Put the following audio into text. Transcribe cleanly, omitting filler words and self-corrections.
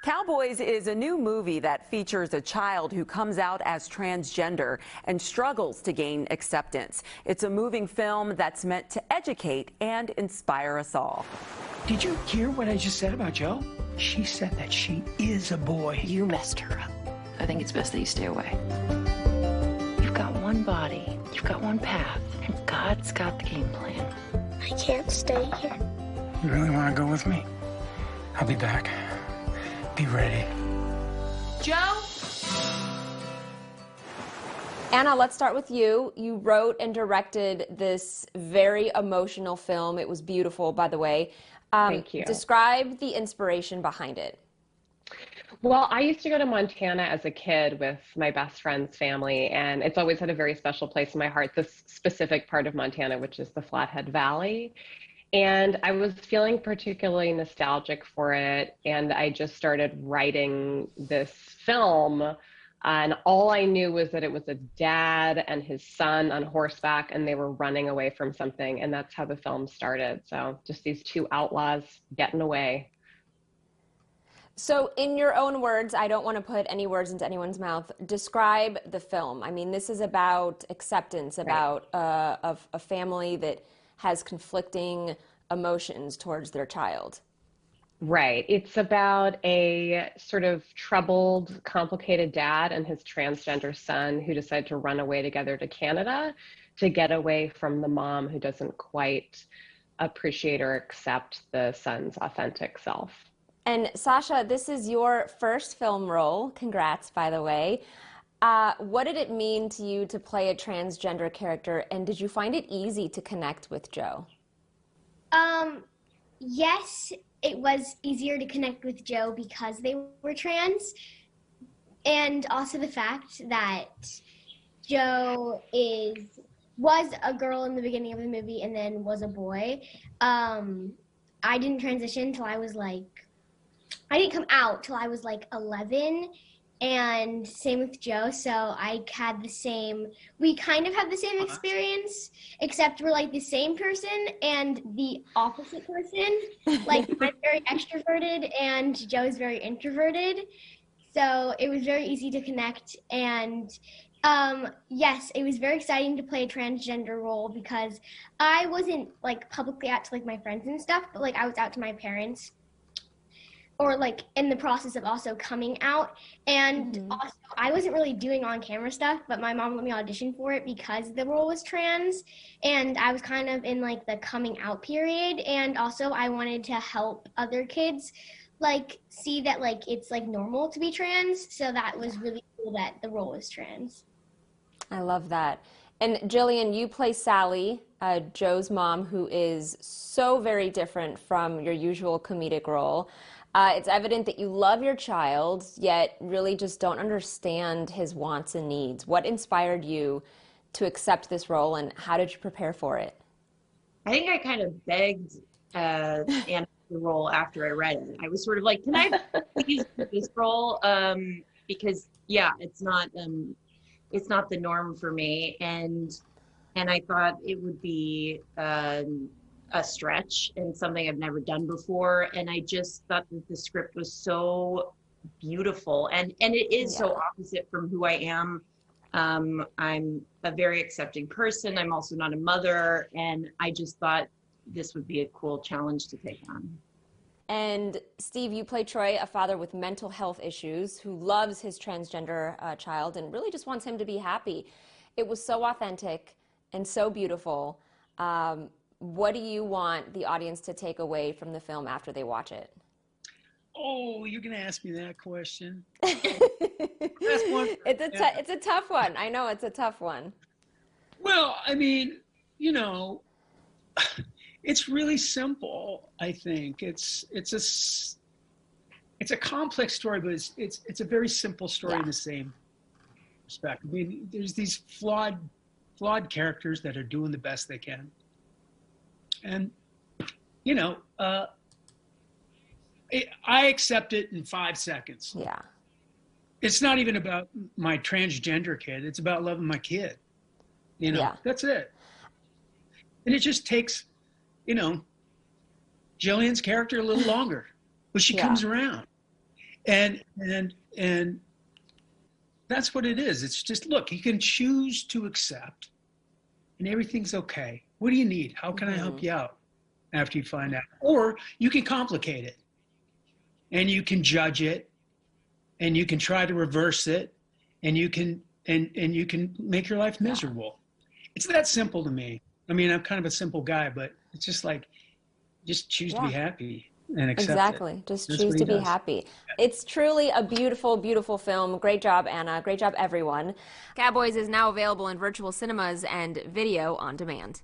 Cowboys is a new movie that features a child who comes out as transgender and struggles to gain acceptance. It's a moving film that's meant to educate and inspire us all. Did you hear what I just said about Joe? She said that she is a boy. You messed her up. I think it's best that you stay away. You've got one body, you've got one path, and God's got the game plan. I can't stay here. You really want to go with me? I'll be back. Be ready. Joe? Anna, let's start with you. You wrote and directed this very emotional film. It was beautiful, by the way. Thank you. Describe the inspiration behind it. Well, I used to go to Montana as a kid with my best friend's family, and it's always had a very special place in my heart, this specific part of Montana, which is the Flathead Valley. And I was feeling particularly nostalgic for it, and I just started writing this film. And all I knew was that it was a dad and his son on horseback, and they were running away from something, and that's how the film started. So just these two outlaws getting away. So in your own words, I don't want to put any words into anyone's mouth, describe the film. I mean, this is about acceptance, about a family that has conflicting emotions towards their child. Right. It's about a sort of troubled, complicated dad and his transgender son who decide to run away together to Canada to get away from the mom who doesn't quite appreciate or accept the son's authentic self. And Sasha, this is your first film role. Congrats, by the way. What did it mean to you to play a transgender character, and did you find it easy to connect with Joe? Yes, it was easier to connect with Joe because they were trans, and also the fact that Joe was a girl in the beginning of the movie and then was a boy. I didn't transition till I didn't come out till I was like 11, and same with Joe. So we kind of had the same experience, except we're like the same person and the opposite person. Like I'm very extroverted and Joe is very introverted. So it was very easy to connect. And yes, it was very exciting to play a transgender role because I wasn't like publicly out to like my friends and stuff, but like I was out to my parents, or like in the process of also coming out. And also I wasn't really doing on-camera stuff, but my mom let me audition for it because the role was trans, and I was kind of in like the coming out period. And also I wanted to help other kids like see that like it's like normal to be trans. So that was really cool that the role was trans. I love that. And Jillian, you play Sally, Joe's mom, who is so very different from your usual comedic role. It's evident that you love your child, yet really just don't understand his wants and needs. What inspired you to accept this role, and how did you prepare for it? I think I kind of begged Anna the role after I read it. I was sort of like, can I please do this role? Because yeah, it's not the norm for me, and I thought it would be a stretch and something I've never done before. And I just thought that the script was so beautiful, and it is so opposite from who I am. I'm a very accepting person. I'm also not a mother, and I just thought this would be a cool challenge to take on. And Steve, you play Troy, a father with mental health issues who loves his transgender child and really just wants him to be happy. It was so authentic and so beautiful. What do you want the audience to take away from the film after they watch it? Oh, you're going to ask me that question? It's a tough one. I know it's a tough one. Well, I mean, you know, it's really simple. I think it's a complex story, but it's a very simple story in the same respect. I mean, there's these flawed characters that are doing the best they can. And, you know, I accept it in 5 seconds. Yeah. It's not even about my transgender kid. It's about loving my kid. You know, that's it. And it just takes, you know, Jillian's character a little longer, but she comes around. And that's what it is. It's just, look, you can choose to accept, and everything's okay. What do you need? How can I help you out after you find out? Or you can complicate it, and you can judge it, and you can try to reverse it, and you can you can make your life miserable. It's that simple to me. I mean, I'm kind of a simple guy, but it's just like, just choose to be happy and accept exactly. it. Just That's choose what to he be does. happy. It's truly a beautiful, beautiful film. Great job, Anna. Great job, everyone. Cowboys is now available in virtual cinemas and video on demand.